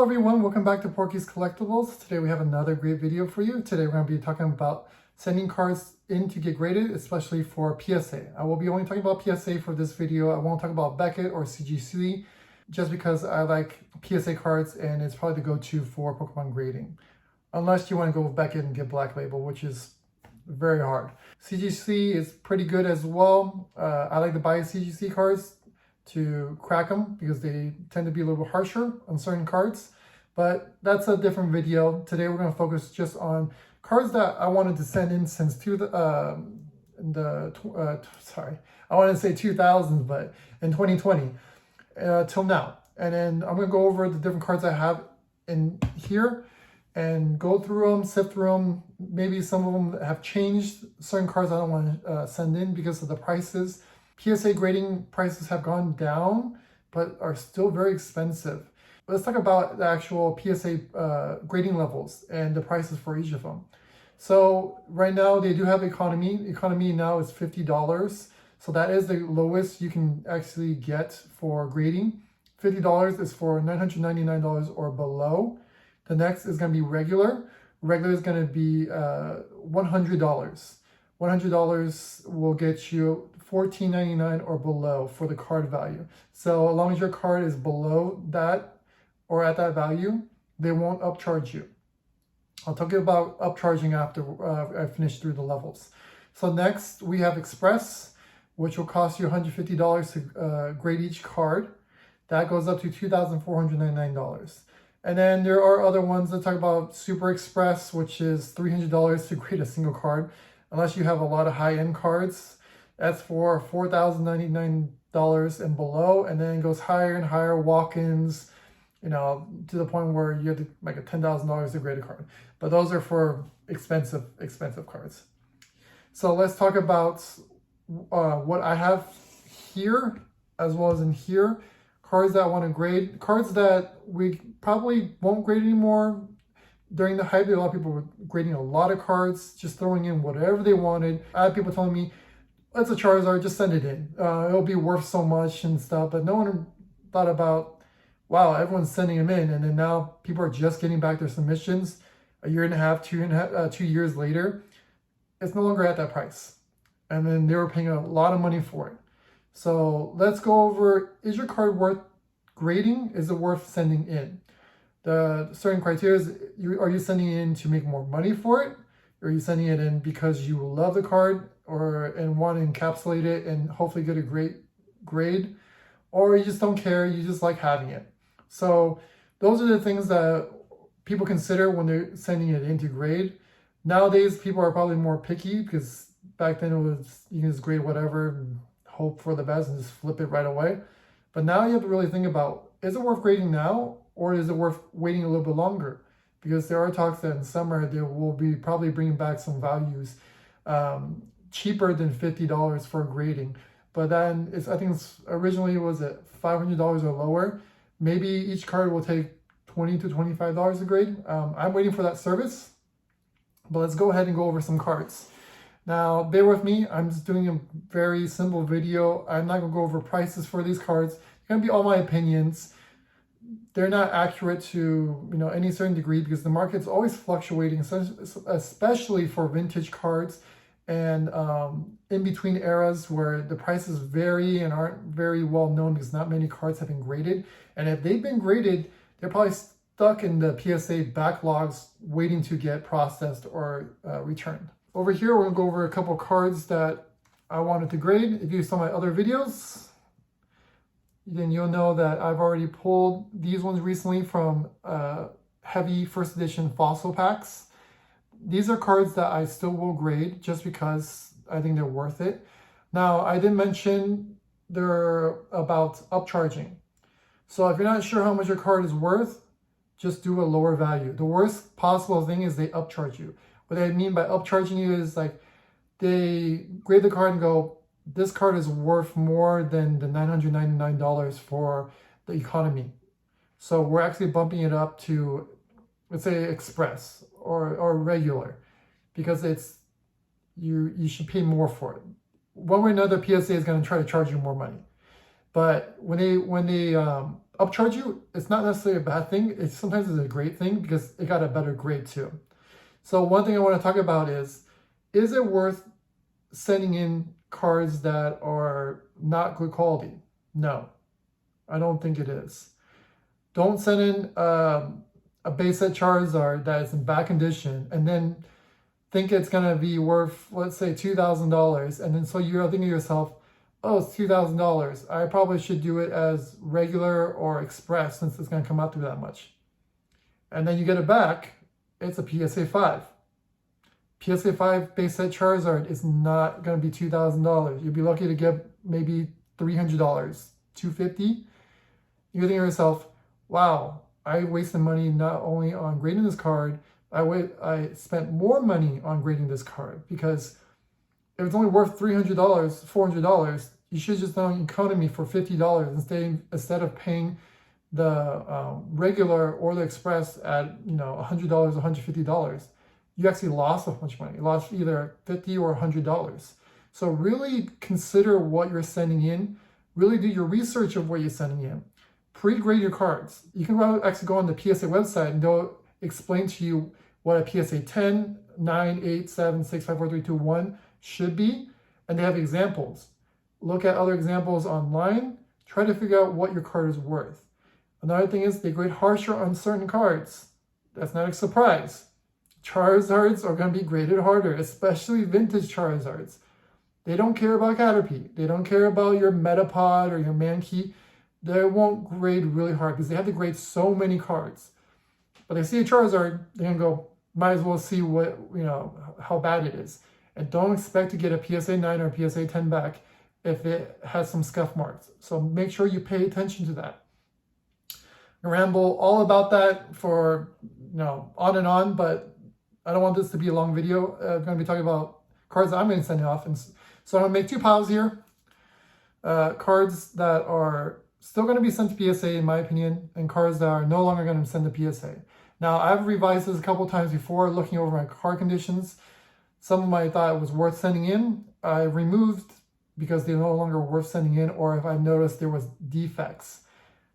Hello everyone, welcome back to Porkies Collectibles. Today we have another great video for you. Today we're going to be talking about sending cards in to get graded, especially for PSA. I will be only talking about PSA for this video. I won't talk about Beckett or CGC just because I like PSA cards and it's probably the go-to for Pokemon grading. Unless you want to go with Beckett and get Black Label, which is very hard. CGC is pretty good as well. I like to buy CGC cards to crack them because they tend to be a little bit harsher on certain cards, but that's a different video. Today we're going to focus just on cards that I wanted to send in since I wanted to say 2000s, but in 2020 till now. And then I'm going to go over the different cards I have in here and go through them, sift through them. Maybe some of them have changed. Certain cards I don't want to send in because of the prices. PSA grading prices have gone down, but are still very expensive. Let's talk about the actual PSA grading levels and the prices for each of them. So right now they do have economy. Economy now is $50. So that is the lowest you can actually get for grading. $50 is for $999 or below. The next is going to be regular. Regular is going to be $100. $100 will get you $14.99 or below for the card value. So as long as your card is below that or at that value, they won't upcharge you. I'll talk about upcharging after I finish through the levels. So next we have Express, which will cost you $150 to grade each card. That goes up to $2,499. And then there are other ones that talk about Super Express, which is $300 to grade a single card. Unless you have a lot of high-end cards, that's for $4,099 and below, and then it goes higher and higher, walk-ins, you know, to the point where you have to make a $10,000 to grade a card. But those are for expensive cards. So let's talk about what I have here as well as in here. Cards that I want to grade, cards that we probably won't grade anymore. During the hype, a lot of people were grading a lot of cards, just throwing in whatever they wanted. I had people telling me, it's a Charizard, just send it in. It'll be worth so much and stuff. But no one thought about, wow, everyone's sending them in. And then now people are just getting back their submissions a year and a half, 2 years later. It's no longer at that price. And then they were paying a lot of money for it. So let's go over, is your card worth grading? Is it worth sending in? The certain criteria is, are you sending it in to make more money for it? Or are you sending it in because you love the card and want to encapsulate it and hopefully get a great grade? Or you just don't care, you just like having it. So those are the things that people consider when they're sending it in to grade. Nowadays, people are probably more picky because back then it was, you can just grade whatever and hope for the best and just flip it right away. But now you have to really think about, is it worth grading now? Or is it worth waiting a little bit longer? Because there are talks that in summer they will be probably bringing back some values cheaper than $50 for grading. But then I think originally was at $500 or lower. Maybe each card will take $20 to $25 a grade. I'm waiting for that service. But let's go ahead and go over some cards. Now, bear with me. I'm just doing a very simple video. I'm not going to go over prices for these cards. It's going to be all my opinions. They're not accurate to any certain degree because the market's always fluctuating, especially for vintage cards and in between eras where the prices vary and aren't very well known because not many cards have been graded. And if they've been graded, they're probably stuck in the PSA backlogs waiting to get processed or returned. Over here, we're going to go over a couple cards that I wanted to grade. If you saw my other videos, then you'll know that I've already pulled these ones recently from heavy first edition fossil packs. These are cards that I still will grade just because I think they're worth it. Now, I did mention they're about upcharging. So if you're not sure how much your card is worth, just do a lower value. The worst possible thing is they upcharge you. What I mean by upcharging you is like they grade the card and go, this card is worth more than the $999 for the economy. So we're actually bumping it up to, let's say, Express or regular, because it's you should pay more for it. One way or another, PSA is going to try to charge you more money. But when they upcharge you, it's not necessarily a bad thing. It's sometimes it's a great thing because it got a better grade too. So one thing I want to talk about is it worth sending in cards that are not good quality? No, I don't think it is. Don't send in a base set Charizard that is in bad condition and then think it's going to be worth, let's say, $2,000. And then so you're thinking to yourself, oh, it's $2,000. I probably should do it as regular or express since it's going to come out to that much. And then you get it back, it's a PSA 5. PSA 5 base set Charizard is not going to be $2,000. You'd be lucky to get maybe $300, $250. You're thinking to yourself, wow, I wasted money not only on grading this card, I spent more money on grading this card because if it's only worth $300, $400, you should just done economy for $50 instead of paying the regular or the express at $100, $150. You actually lost a bunch of money. You lost either $50 or $100. So really consider what you're sending in. Really do your research of what you're sending in. Pre-grade your cards. You can actually go on the PSA website and they'll explain to you what a PSA 10, 9, 8, 7, 6, 5, 4, 3, 2, 1 should be. And they have examples. Look at other examples online. Try to figure out what your card is worth. Another thing is they grade harsher on certain cards. That's not a surprise. Charizards are going to be graded harder, especially vintage Charizards. They don't care about Caterpie. They don't care about your Metapod or your Mankey. They won't grade really hard because they have to grade so many cards. But they see a Charizard, they're going to go, might as well see what, how bad it is. And don't expect to get a PSA 9 or a PSA 10 back if it has some scuff marks. So make sure you pay attention to that. I ramble all about that for, on and on, but I don't want this to be a long video. I'm going to be talking about cards that I'm going to send off. And so I'm going to make two piles here. Cards that are still going to be sent to PSA, in my opinion, and cards that are no longer going to send to PSA. Now, I've revised this a couple times before, looking over my card conditions. Some of them I thought it was worth sending in. I removed because they're no longer worth sending in, or if I noticed there was defects.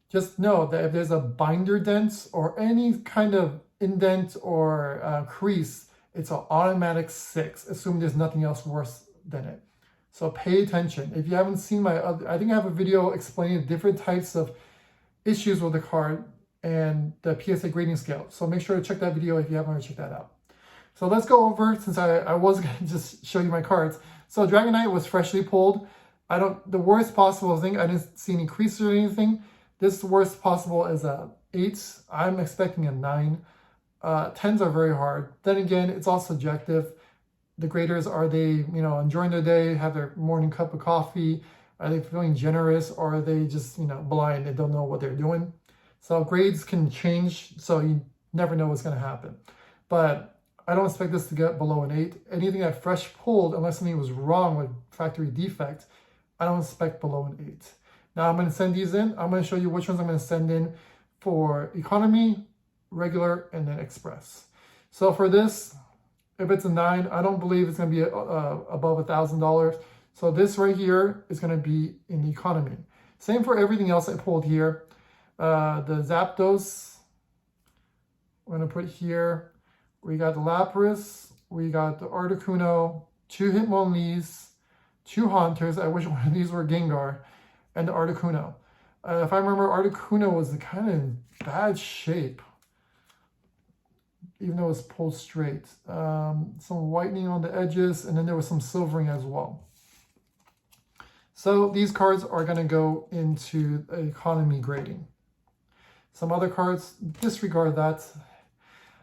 Just know that if there's a binder dent or any kind of indent or crease, it's an automatic 6. Assume there's nothing else worse than it. So pay attention. If you haven't seen my other, I think I have a video explaining different types of issues with the card and the PSA grading scale. So make sure to check that video if you haven't already checked that out. So let's go over, since I was going to just show you my cards. So Dragonite was freshly pulled. The worst possible thing, I didn't see any creases or anything. This worst possible is a 8. I'm expecting a 9. 10s are very hard. Then again, it's all subjective. The graders, are they, enjoying their day, have their morning cup of coffee? Are they feeling generous, or are they just, blind? They don't know what they're doing. So grades can change, so you never know what's going to happen. But I don't expect this to get below an 8. Anything that fresh pulled, unless something was wrong with factory defect, I don't expect below an 8. Now I'm going to send these in. I'm going to show you which ones I'm going to send in for economy, regular, and then express. So for this, if it's a 9, I don't believe it's going to be above $1,000. So this right here is going to be in the economy. Same for everything else I pulled here. The Zapdos, I'm going to put here. We got the Lapras. We got the Articuno, 2 Hitmonlees, 2 Haunters. I wish one of these were Gengar. And the Articuno. If I remember, Articuno was kind of in bad shape, even though it was pulled straight. Some whitening on the edges, and then there was some silvering as well. So these cards are going to go into economy grading. Some other cards, disregard that.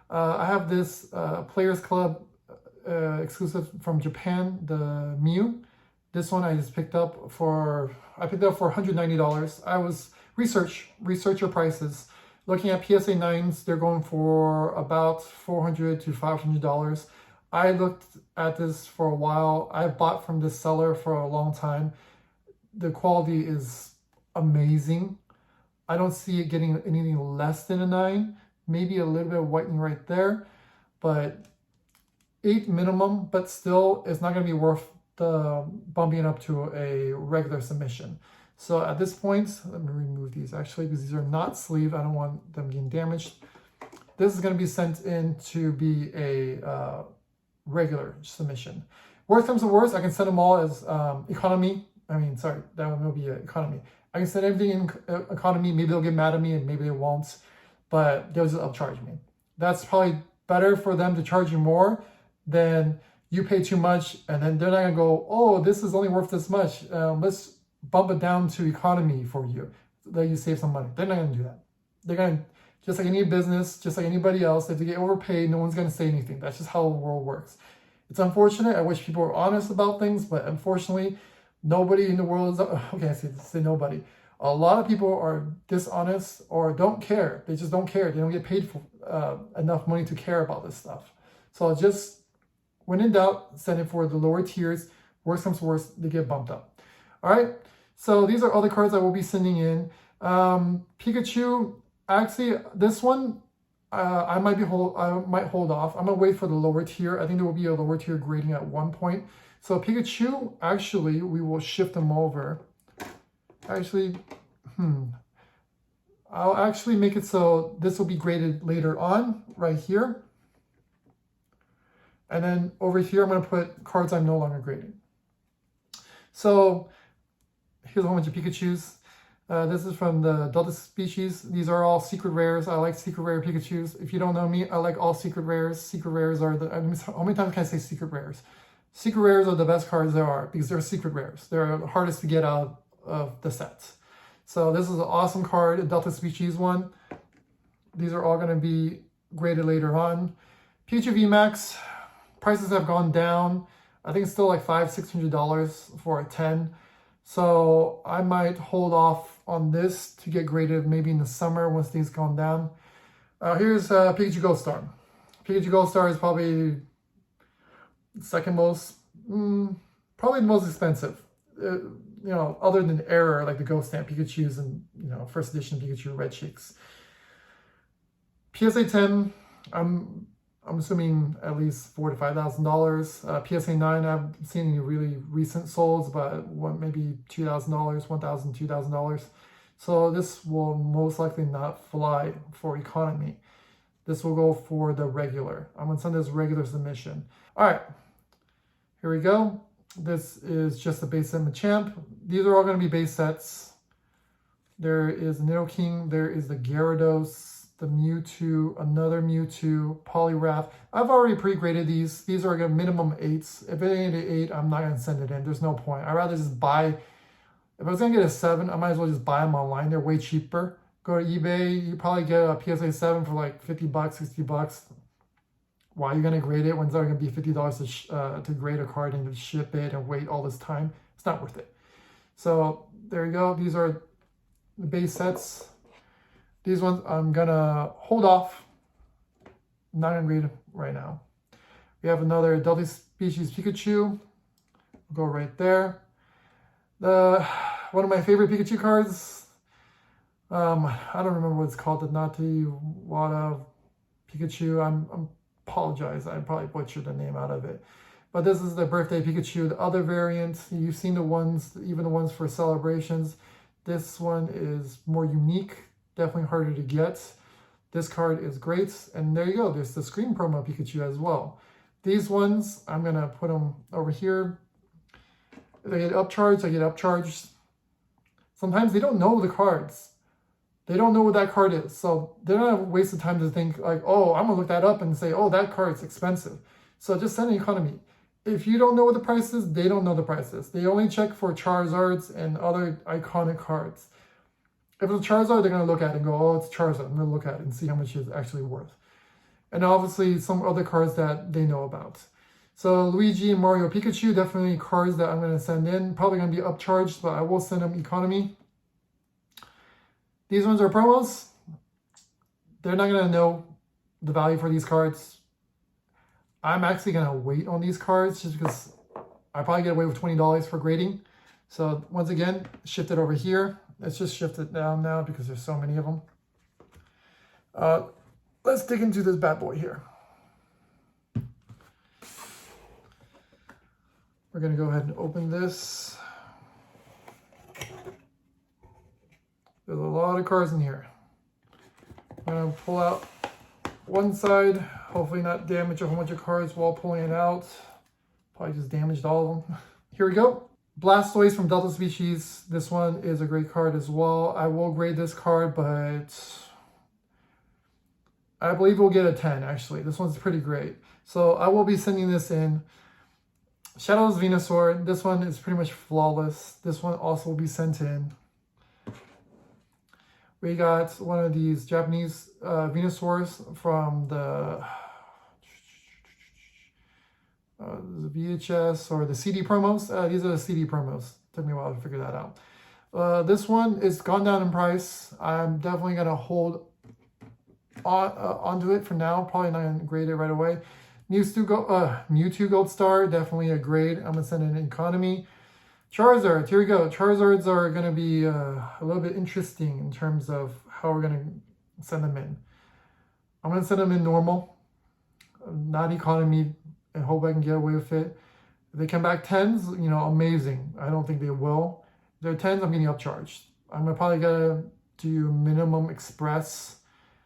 I have this Players Club exclusive from Japan, the Mew. This one I just picked up for $190. I was research your prices. Looking at PSA 9s, they're going for about $400 to $500. I looked at this for a while. I bought from this seller for a long time. The quality is amazing. I don't see it getting anything less than a 9. Maybe a little bit of whitening right there, but 8 minimum, but still it's not going to be worth the bumping it up to a regular submission. So at this point, let me remove these actually because these are not sleeved. I don't want them getting damaged. This is going to be sent in to be a regular submission. Worst comes to worst, I can send them all as economy. I mean, sorry, that one will be economy. I can send everything in economy. Maybe they'll get mad at me and maybe they won't, but they'll just upcharge me. That's probably better for them to charge you more than you pay too much and then they're not going to go, oh, this is only worth this much. Let's bump it down to economy for you, that you save some money. They're not going to do that. They're going to, just like any business, just like anybody else, if they get overpaid, no one's going to say anything. That's just how the world works. It's unfortunate. I wish people were honest about things, but unfortunately, nobody in the world is, okay, I say nobody. A lot of people are dishonest or don't care. They just don't care. They don't get paid for enough money to care about this stuff. So just, when in doubt, send it for the lower tiers. Worst comes to worst, they get bumped up. All right, so these are all the cards I will be sending in. Pikachu, actually, this one, I might hold off. I'm gonna wait for the lower tier. I think there will be a lower tier grading at one point. So Pikachu, actually, we will shift them over. Actually, I'll actually make it so this will be graded later on, right here. And then over here, I'm gonna put cards I'm no longer grading. So here's a whole bunch of Pikachus. This is from the Delta species. These are all secret rares. I like secret rare Pikachus. If you don't know me, I like all secret rares. Secret rares are the, how many times can I say secret rares? Secret rares are the best cards there are because they're secret rares. They're the hardest to get out of the sets. So this is an awesome card, a Delta species one. These are all going to be graded later on. Pikachu VMAX, prices have gone down. I think it's still like $500–600 for a 10. So I might hold off on this to get graded maybe in the summer once these gone down. Here's Pikachu Gold Star. Pikachu Gold Star is probably second most, probably the most expensive. You know, other than Error, like the Ghost Stamp Pikachus and, you know, first edition Pikachu Red Cheeks. PSA 10, I'm assuming at least $4,000 to $5,000. PSA 9, I haven't seen any really recent solds, but maybe $2,000, $1,000, $2,000. So this will most likely not fly for economy. This will go for the regular. I'm gonna send this regular submission. All right, here we go. This is just the base set Machamp. These are all gonna be base sets. There is Nidoking, there is the Gyarados, the Mewtwo, another Mewtwo, Poliwrath. I've already pre-graded these. These are a minimum 8s. If it ain't an 8, I'm not going to send it in. There's no point. I'd rather just buy. If I was going to get a 7, I might as well just buy them online. They're way cheaper. Go to eBay. You probably get a PSA 7 for like $50, $60. Why are you going to grade it when it's going to be $50 to grade a card and to ship it and wait all this time? It's not worth it. So there you go. These are the base sets. These ones I'm gonna hold off. I'm not gonna grade right now. We have another Delta species Pikachu. We'll go right there. One of my favorite Pikachu cards. I don't remember what it's called. The Nati Wada Pikachu. I apologize. I probably butchered the name out of it. But this is the birthday Pikachu. The other variant. You've seen the ones, even the ones for celebrations. This one is more unique. Definitely harder to get. This card is great. And there you go. There's the Screen Promo Pikachu as well. These ones, I'm going to put them over here. If I get upcharged, I get upcharged. Sometimes they don't know the cards. They don't know what that card is. So they're not going to waste the time to think like, oh, I'm going to look that up and say, oh, that card's expensive. So just send an economy. If you don't know what the price is, they don't know the prices. They only check for Charizards and other iconic cards. If it's a Charizard, they're going to look at it and go, oh, it's Charizard. I'm going to look at it and see how much it's actually worth. And obviously some other cards that they know about. So Luigi and Mario Pikachu, definitely cards that I'm going to send in. Probably going to be upcharged, but I will send them economy. These ones are promos. They're not going to know the value for these cards. I'm actually going to wait on these cards just because I probably get away with $20 for grading. So once again, shift it over here. Let's just shift it down now because there's so many of them. Let's dig into this bad boy here. We're going to go ahead and open this. lot of cards in here. I'm going to pull out one side, hopefully not damage a whole bunch of cards while pulling it out. Probably just damaged all of them. Here we go. Blastoise from Delta Species. This one is a great card as well. I will grade this card, but I believe we'll get a 10 actually. This one's pretty great. So I will be sending this in. Shadow's Venusaur. This one is pretty much flawless. This one also will be sent in. We got one of these Japanese Venusaurs from the VHS or the CD promos. These are the CD promos. Took me a while to figure that out. This one is gone down in price. I'm definitely going to hold onto it for now. Probably not going to grade it right away. Mewtwo Gold Star, definitely a grade. I'm going to send it in economy. Charizard, here we go. Charizards are going to be a little bit interesting in terms of how we're going to send them in. I'm going to send them in normal, not economy, and hope I can get away with it. If they come back 10s, you know, amazing. I don't think they will. If they're 10s, I'm getting upcharged. I'm going to probably gotta do minimum express,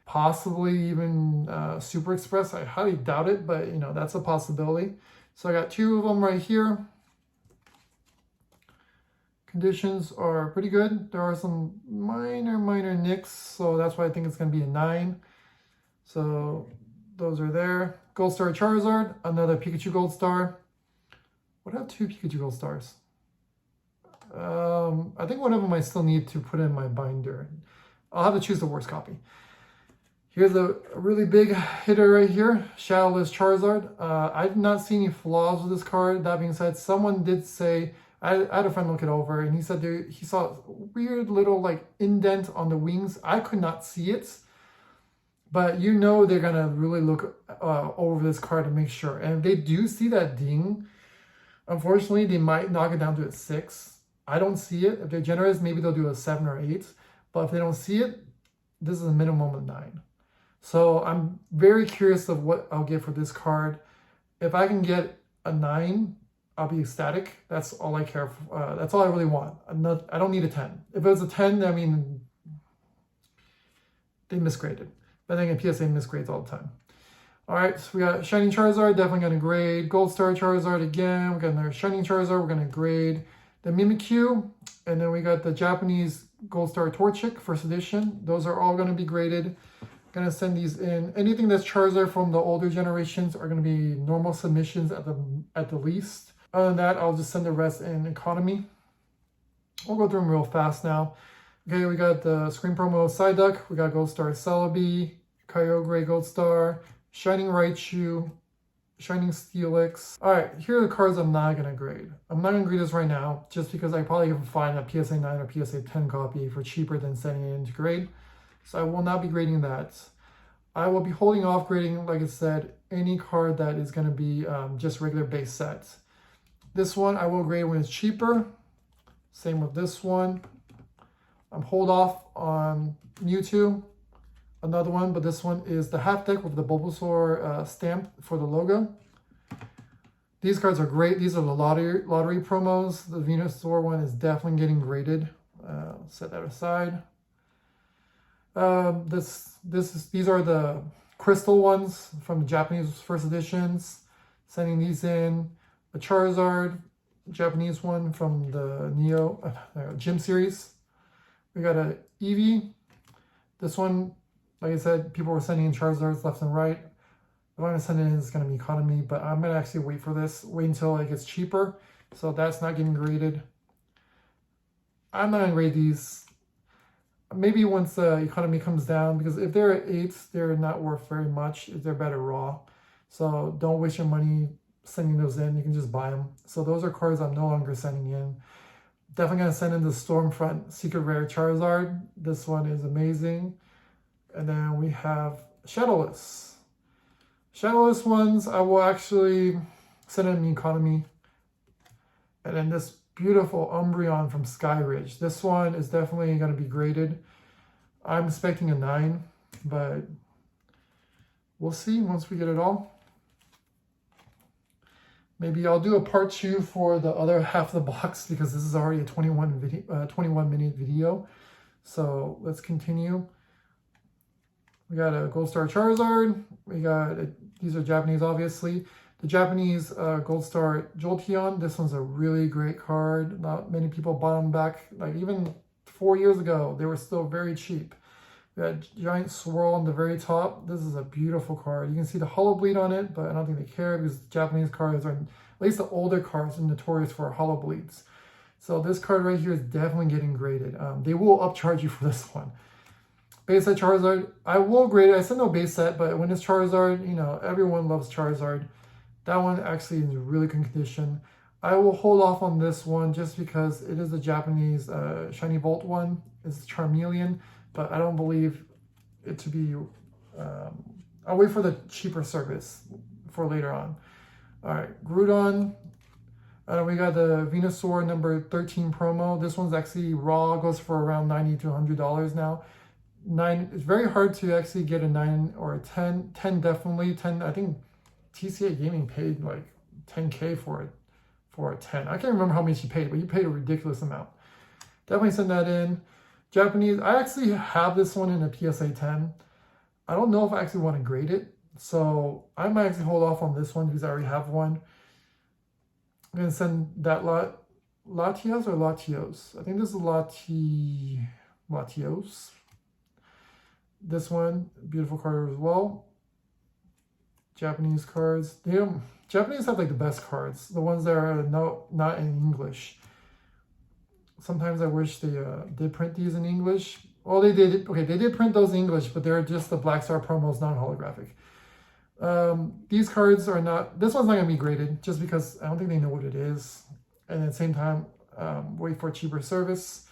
possibly even super express. I highly doubt it, but you know, that's a possibility. So I got 2 of them right here. Conditions are pretty good. There are some minor nicks, so that's why I think it's going to be a 9. So those are there. Gold Star Charizard, another Pikachu Gold Star. What have 2 Pikachu Gold Stars? I think one of them I still need to put in my binder. I'll have to choose the worst copy. Here's a really big hitter right here, Shadowless Charizard. I did not see any flaws with this card. That being said, someone did say, I had a friend look it over, and he said he saw a weird little like indent on the wings. I could not see it, but you know they're gonna really look over this card to make sure. And if they do see that ding, unfortunately, they might knock it down to a 6. I don't see it. If they're generous, maybe they'll do a 7 or 8. But if they don't see it, this is a minimum of 9. So I'm very curious of what I'll get for this card. If I can get a 9, I'll be ecstatic. That's all I care for. That's all I really want. I don't need a 10. If it was a 10, I mean, they misgraded. But I think PSA misgrades all the time. All right, so we got Shining Charizard, definitely going to grade. Gold Star Charizard again. We got another Shining Charizard, we're going to grade. The Mimikyu, and then we got the Japanese Gold Star Torchic, first edition. Those are all going to be graded. Going to send these in. Anything that's Charizard from the older generations are going to be normal submissions at the least. Other than that, I'll just send the rest in economy. We'll go through them real fast now. Okay, we got the Screen Promo Psyduck. We got Gold Star Celebi, Kyogre Gold Star, Shining Raichu, Shining Steelix. All right, here are the cards I'm not going to grade. I'm not going to grade this right now just because I probably can find a PSA 9 or PSA 10 copy for cheaper than sending it into grade. So I will not be grading that. I will be holding off grading, like I said, any card that is going to be just regular base sets. This one I will grade when it's cheaper. Same with this one. I'm hold off on Mewtwo. Another one, but this one is the half deck with the Bulbasaur stamp for the logo. These cards are great. These are the lottery promos. The Venusaur one is definitely getting graded. Set that aside. These are the crystal ones from the Japanese first editions. Sending these in. A Charizard, Japanese one from the Gym series. We got a Eevee. This one, like I said, people were sending in Charizards left and right. If I'm going to send it in, it's going to be economy, but I'm going to actually wait for this. Wait until it gets cheaper. So that's not getting graded. I'm not going to grade these. Maybe once the economy comes down, because if they're at 8s, they're not worth very much if they're better raw. So don't waste your money sending those in. You can just buy them. So those are cards I'm no longer sending in. Definitely going to send in the Stormfront Secret Rare Charizard. This one is amazing. And then we have Shadowless. Shadowless ones, I will actually send in the economy. And then this beautiful Umbreon from Skyridge. This one is definitely going to be graded. I'm expecting a 9, but we'll see once we get it all. Maybe I'll do a part 2 for the other half of the box because this is already a 21-minute video. So let's continue. We got a Gold Star Charizard. We got, these are Japanese, obviously. The Japanese Gold Star Jolteon. This one's a really great card. Not many people bought them back, like even 4 years ago. They were still very cheap. We got Giant Swirl on the very top. This is a beautiful card. You can see the hollow bleed on it, but I don't think they care because Japanese cards are, at least the older cards, are notorious for hollow bleeds. So this card right here is definitely getting graded. They will upcharge you for this one. Base set Charizard, I will grade it. I said no base set, but when it's Charizard, you know, everyone loves Charizard. That one actually is in really good condition. I will hold off on this one just because it is a Japanese Shiny Bolt one. It's Charmeleon, but I don't believe it to be... I'll wait for the cheaper service for later on. All right, Groudon. We got the Venusaur number 13 promo. This one's actually raw, goes for around $90 to $100 now. 9, it's very hard to actually get a 9 or a 10. 10 definitely. 10, I think TCA Gaming paid like $10K for it, for a 10. I can't remember how much he paid, but he paid a ridiculous amount. Definitely send that in. Japanese, I actually have this one in a PSA 10. I don't know if I actually want to grade it, so I might actually hold off on this one because I already have one. I'm going to send that Latios or Latios? I think this is Latios. This one, beautiful card as well. Japanese cards. Japanese have like the best cards. The ones that are not in English. Sometimes I wish they did print these in English. Well, they did. Okay, they did print those in English, but they're just the Black Star promos, non-holographic. These cards are not... This one's not going to be graded just because I don't think they know what it is. And at the same time, wait for a cheaper service.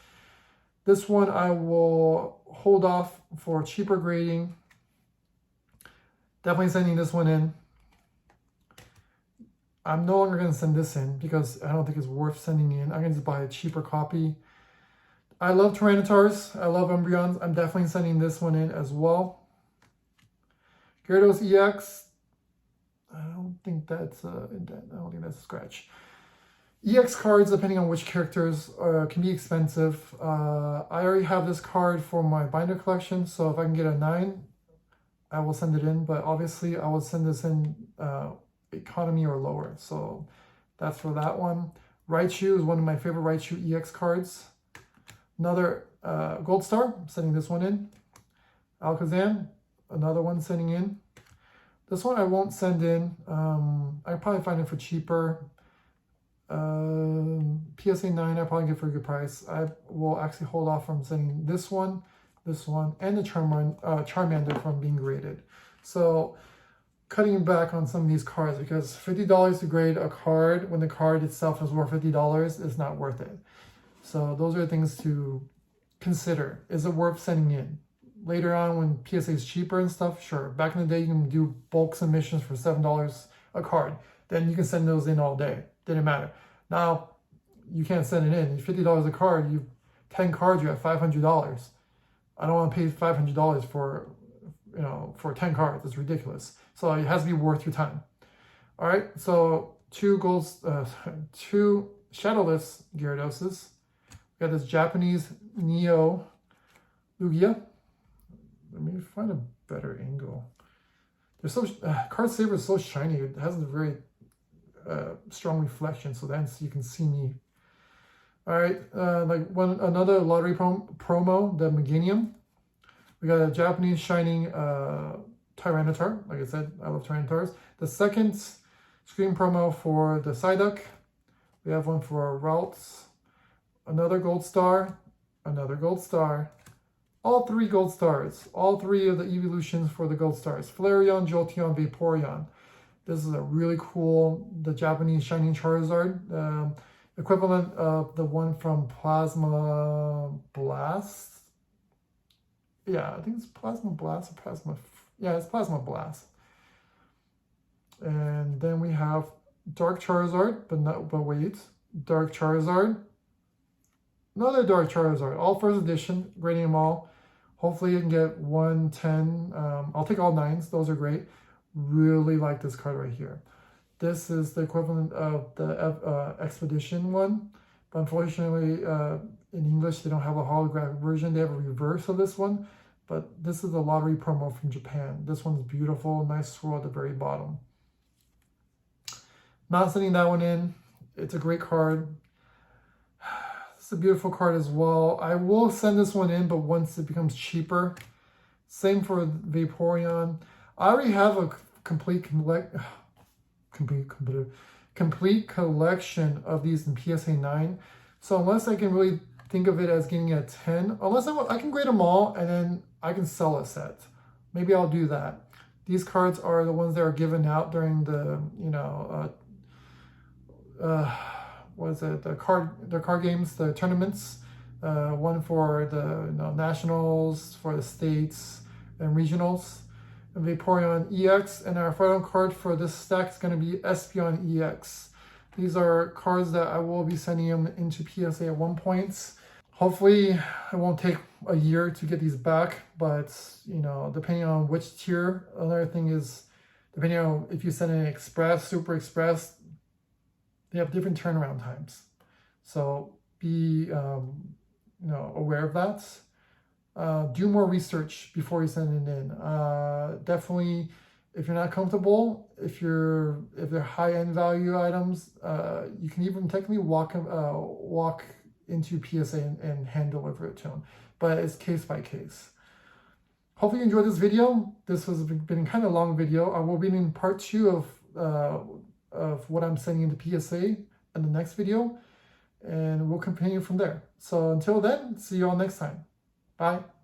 This one I will hold off for cheaper grading. Definitely sending this one in. I'm no longer going to send this in because I don't think it's worth sending in. I'm going to just buy a cheaper copy. I love Tyrannotars. I love Umbreons. I'm definitely sending this one in as well. Gyarados EX. I don't think that's a scratch. EX cards, depending on which characters, can be expensive. I already have this card for my binder collection, so if I can get a 9, I will send it in. But obviously, I will send this in economy or lower. So that's for that one. Raichu is one of my favorite Raichu EX cards. Another Gold Star, I'm sending this one in. Alakazam, another one sending in. This one I won't send in. I probably find it for cheaper. PSA 9 I probably get for a good price. I will actually hold off from sending this one, and the Charmander from being graded. So cutting back on some of these cards because $50 to grade a card when the card itself is worth $50 is not worth it. So those are things to consider. Is it worth sending in? Later on when PSA is cheaper and stuff, sure. Back in the day you can do bulk submissions for $7 a card. Then you can send those in all day. Didn't matter. Now you can't send it in. $50 a card, you 10 cards, you have $500. I don't want to pay $500 for, you know, for 10 cards. It's ridiculous. So it has to be worth your time. All right. So two shadowless Gyaradoses. We got this Japanese Neo Lugia. Let me find a better angle. They're so Card Saver is so shiny. It has a very strong reflection, so then you can see me. All right, another lottery promo, the Meganium. We got a Japanese shining Tyranitar. Like I said, I love Tyrannotars. The second screen promo for the Psyduck. We have one for Ralts. Another Gold Star. Another Gold Star. All 3 Gold Stars. All 3 of the evolutions for the Gold Stars. Flareon, Jolteon, Vaporeon. This is a really cool, the Japanese Shining Charizard. Equivalent of the one from Plasma Blast. Yeah, I think it's Plasma Blast or Plasma... Yeah, it's Plasma Blast. And then we have Dark Charizard, but wait. Dark Charizard. Another Dark Charizard. All first edition, grading them all. Hopefully you can get 1, 10. I'll take all 9s. Those are great. Really like this card right here. This is the equivalent of the Expedition one. But unfortunately, in English, they don't have a holographic version. They have a reverse of this one, but this is the lottery promo from Japan. This one's beautiful, nice swirl at the very bottom. Not sending that one in. It's a great card. It's a beautiful card as well. I will send this one in, but once it becomes cheaper. Same for Vaporeon. I already have a complete collection of these in PSA 9. So unless I can really think of it as getting a 10, unless I can grade them all and then I can sell a set. Maybe I'll do that. These cards are the ones that are given out during the, what is it? The card games, the tournaments. One for the nationals, for the states and regionals. And Vaporeon EX, and our final card for this stack is going to be Espeon EX. These are cards that I will be sending them into PSA at one point. Hopefully, it won't take a year to get these back, but depending on which tier. Another thing is, depending on if you send an Express, Super Express, they have different turnaround times. So be aware of that. Do more research before you send it in. Definitely, if you're not comfortable, if they're high-end value items, you can even technically walk into PSA and hand deliver it to them. But it's case by case. Hopefully you enjoyed this video. This has been kind of a long video. I will be in part 2 of what I'm sending into PSA in the next video. And we'll continue from there. So until then, see you all next time. Bye.